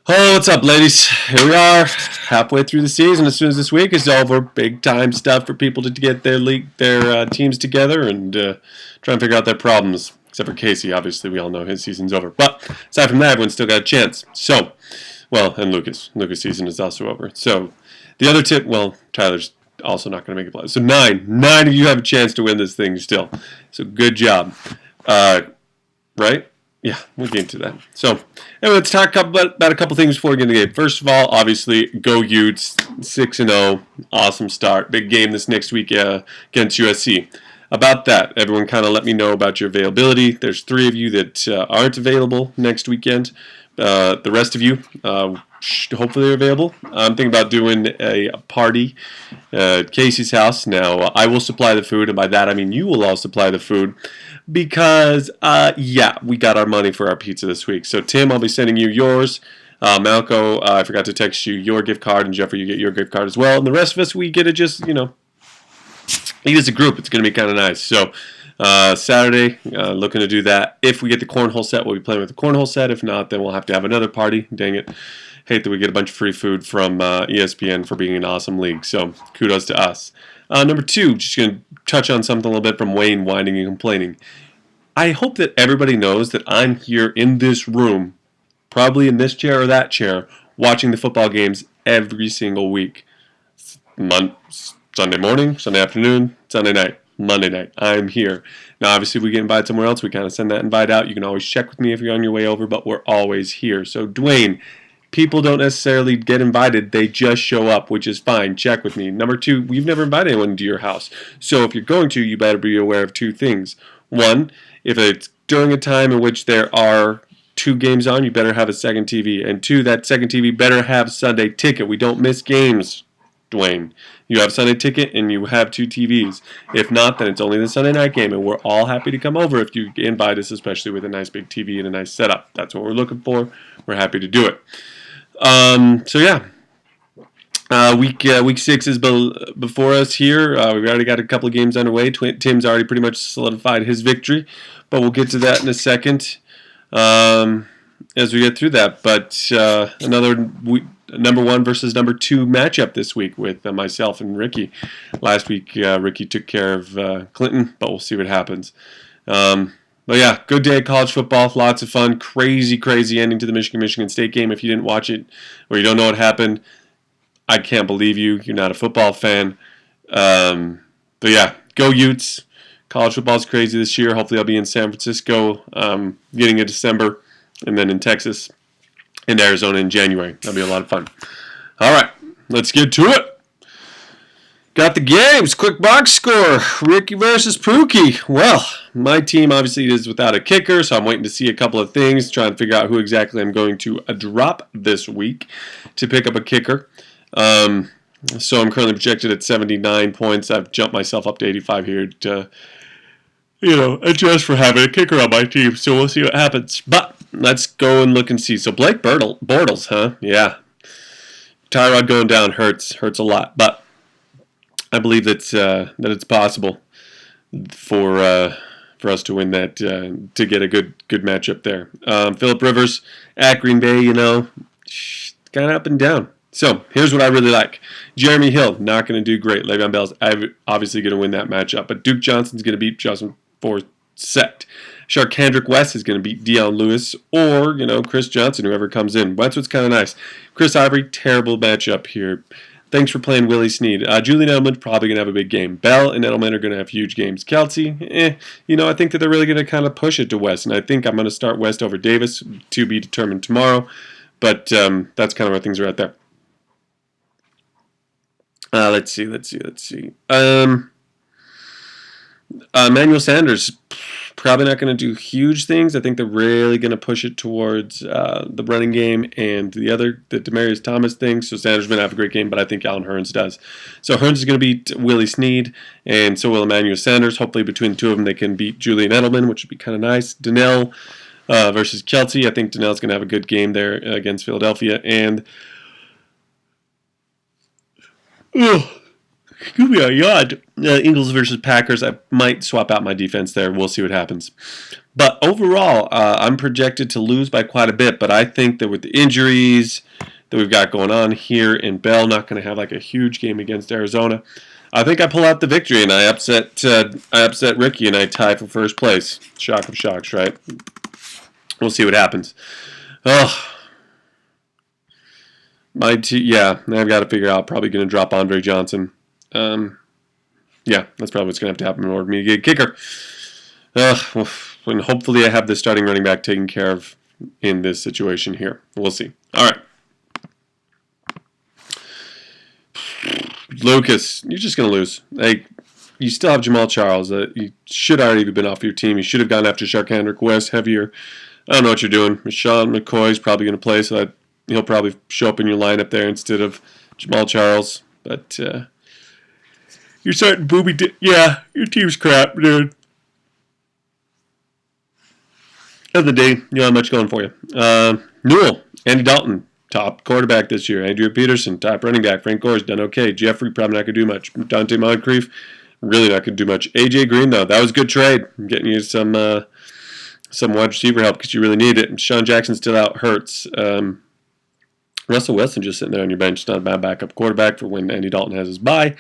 Oh, what's up, ladies? Here we are, halfway through the season. As soon as this week is over, big time stuff for people to get their teams together and try and figure out their problems. Except for KayCee, obviously, we all know his season's over. But aside from that, everyone's still got a chance. So, well, and Lucas' season is also over. So, the other tip, well, Tyler's also not going to make it play. So nine of you have a chance to win this thing still. So good job, right? Yeah, we'll get into that. So, anyway, let's talk about a couple things before we get into the game. First of all, obviously, go Utes, 6-0, awesome start. Big game this next week against USC. About that, everyone kind of let me know about your availability. There's 3 of you that aren't available next weekend. The rest of you, hopefully, are available. I'm thinking about doing a party at KayCee's house. Now, I will supply the food, and by that I mean you will all supply the food. Because, yeah, we got our money for our pizza this week. So, Tim, I'll be sending you yours. Malco, I forgot to text you your gift card. And, Jeffrey, you get your gift card as well. And the rest of us, we get to just, eat as a group. It's going to be kind of nice. So, Saturday, looking to do that. If we get the cornhole set, we'll be playing with the cornhole set. If not, then we'll have to have another party. Dang it. Hate that we get a bunch of free food from ESPN for being an awesome league. So, kudos to us. Number 2, just going to touch on something a little bit from Wayne whining and complaining. I hope that everybody knows that I'm here in this room, probably in this chair or that chair, watching the football games every single week. Sunday morning, Sunday afternoon, Sunday night, Monday night. I'm here. Now, obviously, if we get invited somewhere else, we kind of send that invite out. You can always check with me if you're on your way over, but we're always here. So, Dwayne, people don't necessarily get invited. They just show up, which is fine. Check with me. Number 2, we've never invited anyone to your house. So if you're going to, you better be aware of 2 things. 1, if it's during a time in which there are 2 games on, you better have a second TV. And 2, that second TV better have Sunday ticket. We don't miss games, Dwayne. You have Sunday ticket and you have 2 TVs. If not, then it's only the Sunday night game. And we're all happy to come over if you invite us, especially with a nice big TV and a nice setup. That's what we're looking for. We're happy to do it. So yeah, week 6 is before us here. We've already got a couple of games underway. Tim's already pretty much solidified his victory, but we'll get to that in a second as we get through that. But another number 1 versus number 2 matchup this week with myself and Ricky. Last week, Ricky took care of Clinton, but we'll see what happens. But yeah, good day of college football. Lots of fun. Crazy ending to the Michigan State game. If you didn't watch it or you don't know what happened, I can't believe you. You're not a football fan. But yeah, go Utes. College football is crazy this year. Hopefully I'll be in San Francisco getting in December, and then in Texas and Arizona in January. That'll be a lot of fun. All right, let's get to it. Got the games. Quick box score. Ricky versus Pookie. Well, my team obviously is without a kicker, so I'm waiting to see a couple of things, trying to figure out who exactly I'm going to drop this week to pick up a kicker. So I'm currently projected at 79 points. I've jumped myself up to 85 here to, adjust for having a kicker on my team. So we'll see what happens. But let's go and look and see. So Blake Bortles, huh? Yeah. Tyrod going down hurts a lot, but I believe that it's possible for us to win that, to get a good matchup there. Phillip Rivers at Green Bay, kind of up and down. So here's what I really like. Jeremy Hill, not going to do great. Le'Veon Bell's obviously going to win that matchup, but Duke Johnson's going to beat Justin Forsett. Sharkhandrick West is going to beat Deion Lewis or, Chris Johnson, whoever comes in. That's what's kind of nice. Chris Ivory, terrible matchup here. Thanks for playing Willie Snead. Julian Edelman's probably going to have a big game. Bell and Edelman are going to have huge games. Kelsey, I think that they're really going to kind of push it to West, and I think I'm going to start West over Davis, to be determined tomorrow, but that's kind of where things are at there. Let's see. Emmanuel Sanders, probably not going to do huge things. I think they're really going to push it towards the running game and the Demaryius Thomas thing. So Sanders going to have a great game, but I think Allen Hurns does. So Hurns is going to beat Willie Snead, and so will Emmanuel Sanders. Hopefully between the 2 of them, they can beat Julian Edelman, which would be kind of nice. Donnell versus Kelsey. I think Donnell's going to have a good game there against Philadelphia. And Could be a yawn. Eagles versus Packers. I might swap out my defense there. We'll see what happens. But overall, I'm projected to lose by quite a bit. But I think that with the injuries that we've got going on here, and Bell not going to have like a huge game against Arizona, I think I pull out the victory and I upset Ricky and I tie for first place. Shock of shocks, right? We'll see what happens. Oh, yeah, I've got to figure out. Probably going to drop Andre Johnson. Yeah, that's probably what's going to have to happen in order for me to get a kicker. And hopefully I have the starting running back taken care of in this situation here. We'll see. All right. Lucas, you're just going to lose. You still have Jamal Charles. You should already have been off your team. You should have gone after Sharkhandrick West heavier. I don't know what you're doing. Sean McCoy's probably going to play, so that he'll probably show up in your lineup there instead of Jamal Charles. But you're starting booby. Yeah, your team's crap, dude. End of the day, you don't have much going for you. Newell, Andy Dalton, top quarterback this year. Andrew Peterson, top running back. Frank Gore's done okay. Jeffrey, probably not going to do much. Dante Moncrief, really not going to do much. A.J. Green, though, that was a good trade. Getting you some wide receiver help because you really need it. And Sean Jackson still out, hurts. Russell Wilson just sitting there on your bench. Not a bad backup quarterback for when Andy Dalton has his bye.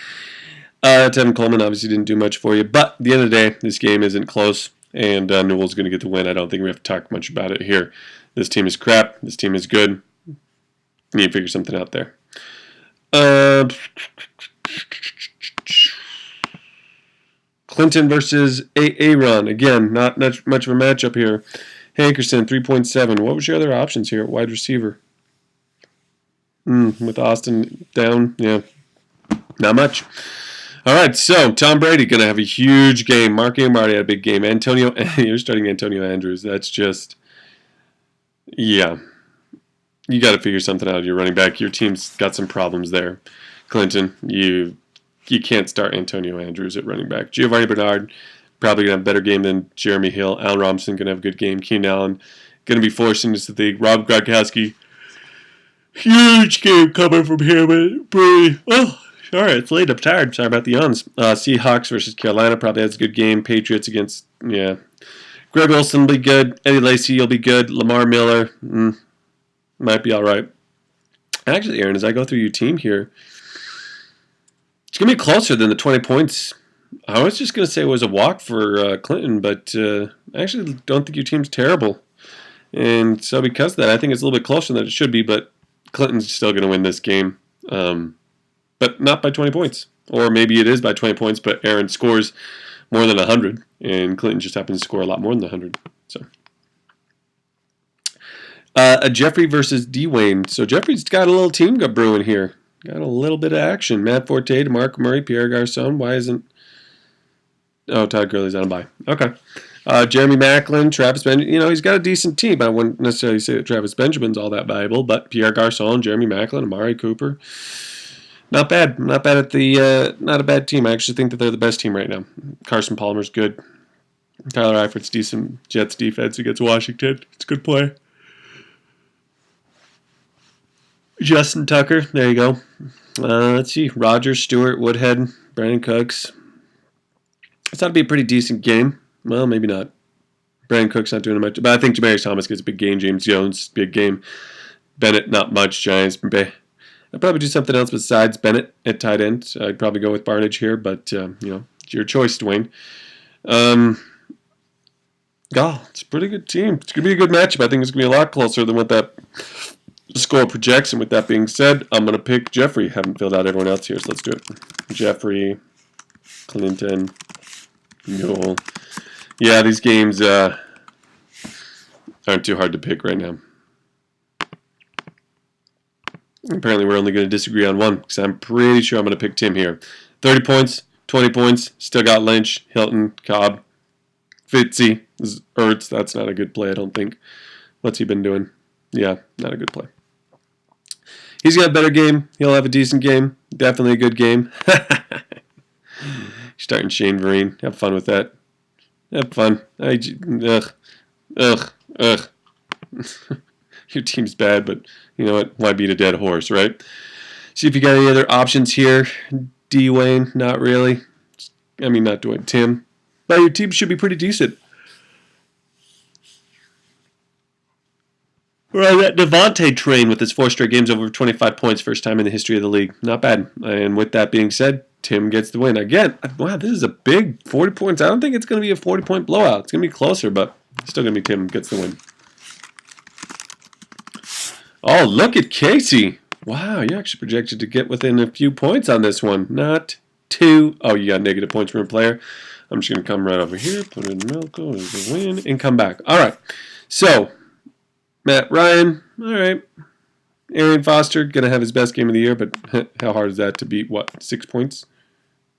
Tevin Coleman obviously didn't do much for you. But at the end of the day, this game isn't close. And Newell's going to get the win. I don't think we have to talk much about it here. This team is crap. This team is good. You need to figure something out there. Clinton versus Aaron. Again, not much of a matchup here. Hankerson, 3.7. What was your other options here at wide receiver? With Austin down, yeah, not much. All right, so Tom Brady going to have a huge game. Mark Marty had a big game. You're starting Antonio Andrews. That's just, yeah. You got to figure something out of your running back. Your team's got some problems there. Clinton, you can't start Antonio Andrews at running back. Giovanni Bernard probably going to have a better game than Jeremy Hill. Allen Robinson going to have a good game. Keenan Allen going to be forcing this to the Rob Gronkowski. Huge game coming from him. And Brady. Oh, sorry, it's late. I'm tired. Sorry about the yawns. Seahawks versus Carolina probably has a good game. Patriots against, yeah. Greg Olsen will be good. Eddie Lacy will be good. Lamar Miller might be all right. Actually, Aaron, as I go through your team here, it's going to be closer than the 20 points. I was just going to say it was a walk for Clinton, but I actually don't think your team's terrible. And so because of that, I think it's a little bit closer than it should be, but Clinton's still going to win this game. But not by 20 points. Or maybe it is by 20 points, but Aaron scores more than 100, and Clinton just happens to score a lot more than 100. So, a Jeffrey versus Dwayne. So Jeffrey's got a little team brewing here. Got a little bit of action. Matt Forte, DeMarco Murray, Pierre Garçon. Why isn't... Oh, Todd Gurley's on a bye. Okay. Jeremy Maclin, Travis Benjamin. He's got a decent team. I wouldn't necessarily say that Travis Benjamin's all that valuable, but Pierre Garçon, Jeremy Maclin, Amari Cooper. Not bad. Not bad at the. Not a bad team. I actually think that they're the best team right now. Carson Palmer's good. Tyler Eifert's decent. Jets defense against Washington. It's a good play. Justin Tucker. There you go. Let's see. Rogers, Stewart, Woodhead, Brandon Cooks. It's ought to be a pretty decent game. Well, maybe not. Brandon Cook's not doing much. But I think Demaryius Thomas gets a big game. James Jones, big game. Bennett, not much. Giants. I'd probably do something else besides Bennett at tight end. I'd probably go with Barnage here, but, it's your choice, Dwayne. It's a pretty good team. It's going to be a good matchup. I think it's going to be a lot closer than what that score projects. And with that being said, I'm going to pick Jeffrey. Haven't filled out everyone else here, so let's do it. Jeffrey, Clinton, Newell. Yeah, these games aren't too hard to pick right now. Apparently, we're only going to disagree on one because I'm pretty sure I'm going to pick Tim here. 30 points, 20 points, still got Lynch, Hilton, Cobb, Fitzy, Ertz. That's not a good play, I don't think. What's he been doing? Yeah, not a good play. He's got a better game. He'll have a decent game. Definitely a good game. Starting Shane Vereen. Have fun with that. Have fun. Ugh. Your team's bad, but you know what? Why beat a dead horse, right? See if you got any other options here. Dwayne, not really. I mean, not Dwayne, Tim. But your team should be pretty decent. We're on that Devontae train with his 4 straight games over 25 points, first time in the history of the league. Not bad. And with that being said, Tim gets the win. Again, wow, this is a big 40 points. I don't think it's going to be a 40-point blowout. It's going to be closer, but it's still going to be Tim gets the win. Oh, look at KayCee. Wow, you actually projected to get within a few points on this one. Not 2. Oh, you got negative points from a player. I'm just going to come right over here, put in Melko as a win, and come back. All right, so Matt Ryan, all right. Arian Foster, going to have his best game of the year, but how hard is that to beat, what, 6 points?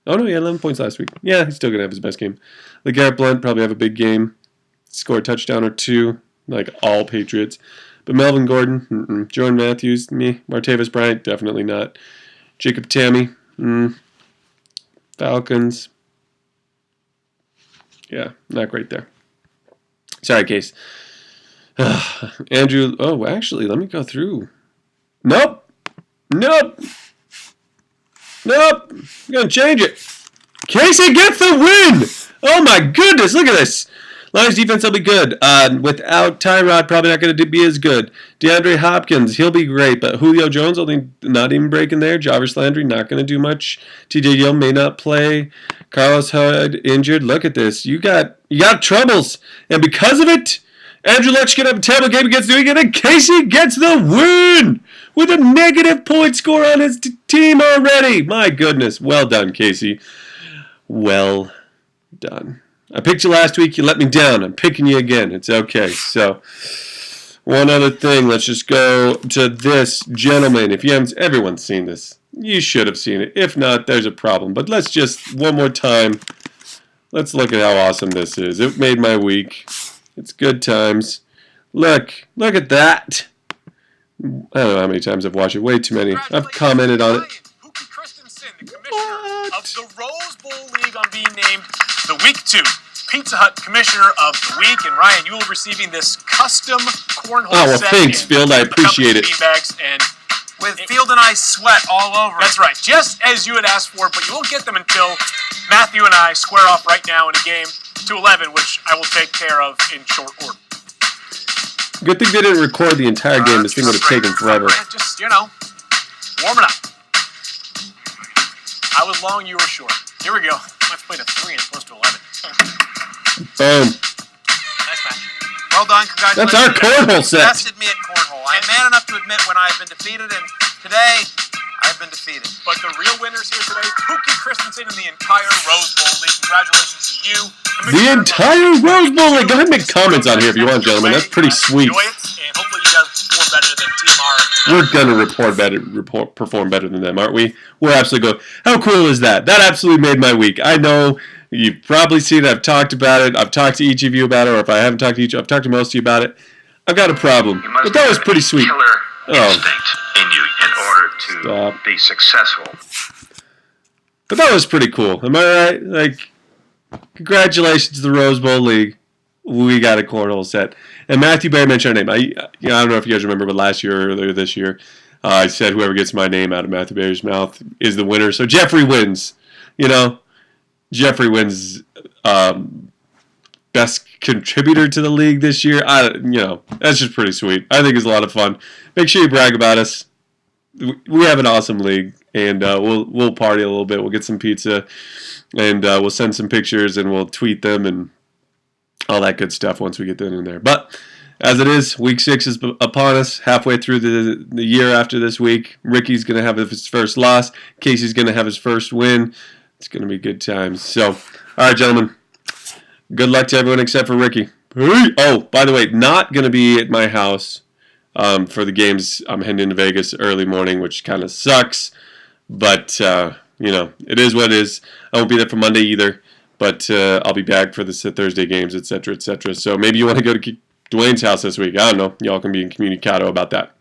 Oh, no, he had 11 points last week. Yeah, he's still going to have his best game. LeGarrette Blount probably have a big game, score a touchdown or 2, like all Patriots. But Melvin Gordon, Jordan Matthews, me. Martavis Bryant, definitely not. Jacob Tammy, Falcons. Yeah, not great there. Sorry, Case. Andrew, oh, actually, let me go through. Nope. I'm going to change it. KayCee gets the win. Oh, my goodness. Look at this. Lions defense will be good. Without Tyrod, probably not going to be as good. DeAndre Hopkins, he'll be great. But Julio Jones, only not even breaking there. Jarvis Landry, not going to do much. TJ Gill may not play. Carlos Hyde, injured. Look at this. You got troubles. And because of it, Andrew Luck's going to have a terrible game against New England, and KayCee gets the win with a negative point score on his team already. My goodness. Well done, KayCee. Well done. I picked you last week. You let me down. I'm picking you again. It's okay. So, one other thing. Let's just go to this gentleman. If you haven't, everyone's seen this. You should have seen it. If not, there's a problem. But let's just, one more time, let's look at how awesome this is. It made my week. It's good times. Look at that. I don't know how many times I've watched it. Way too many. I've commented on it. Of the Rose Bowl League on being named the Week 2 Pizza Hut Commissioner of the Week. And Ryan, you will be receiving this custom cornhole set. Oh, well, thanks, Field. I appreciate it. Beanbags and with Field and I sweat all over. That's right, just as you had asked for, but you won't get them until Matthew and I square off right now in a game to 11, which I will take care of in short order. Good thing they didn't record the entire game. This thing would have taken forever. Just, warming up. I was long, you were short. Here we go. Let's play to 3 as opposed to 11. Boom. Nice match. Well done. Congratulations. That's our cornhole set. Bested me at cornhole. I am man enough to admit when I have been defeated, and today I have been defeated. But the real winners here today, Pookie Christensen and the entire Rose Bowl League. Congratulations to you. The entire Rose Bowl League. Go ahead and make comments on here if you want, gentlemen. That's pretty sweet. Enjoy it, and hopefully you guys perform better than TMR. We're going to perform better than them, aren't we? We're absolutely good. How cool is that? That absolutely made my week. I know you've probably seen it. I've talked about it. I've talked to each of you about it, or if I haven't talked to each, I've talked to most of you about it. I've got a problem. But that was pretty sweet. Instinct in you in order to be successful. But that was pretty cool. Am I right? Like, congratulations to the Rose Bowl League. We got a cornhole set. And Matthew Barry mentioned our name. I don't know if you guys remember, but last year or earlier this year, I said whoever gets my name out of Matthew Barry's mouth is the winner. So Jeffrey wins. Jeffrey wins best contributor to the league this year. That's just pretty sweet. I think it's a lot of fun. Make sure you brag about us. We have an awesome league, and we'll party a little bit. We'll get some pizza, and we'll send some pictures, and we'll tweet them, and all that good stuff once we get in there. But as it is, week 6 is upon us, halfway through the year after this week. Ricky's going to have his first loss. KayCee's going to have his first win. It's going to be good times. So, all right, gentlemen. Good luck to everyone except for Ricky. Oh, by the way, not going to be at my house for the games. I'm heading into Vegas early morning, which kind of sucks. But, it is what it is. I won't be there for Monday either. But I'll be back for the Thursday games, etc., etc. So maybe you want to go to Dwayne's house this week. I don't know. Y'all can be incommunicado about that.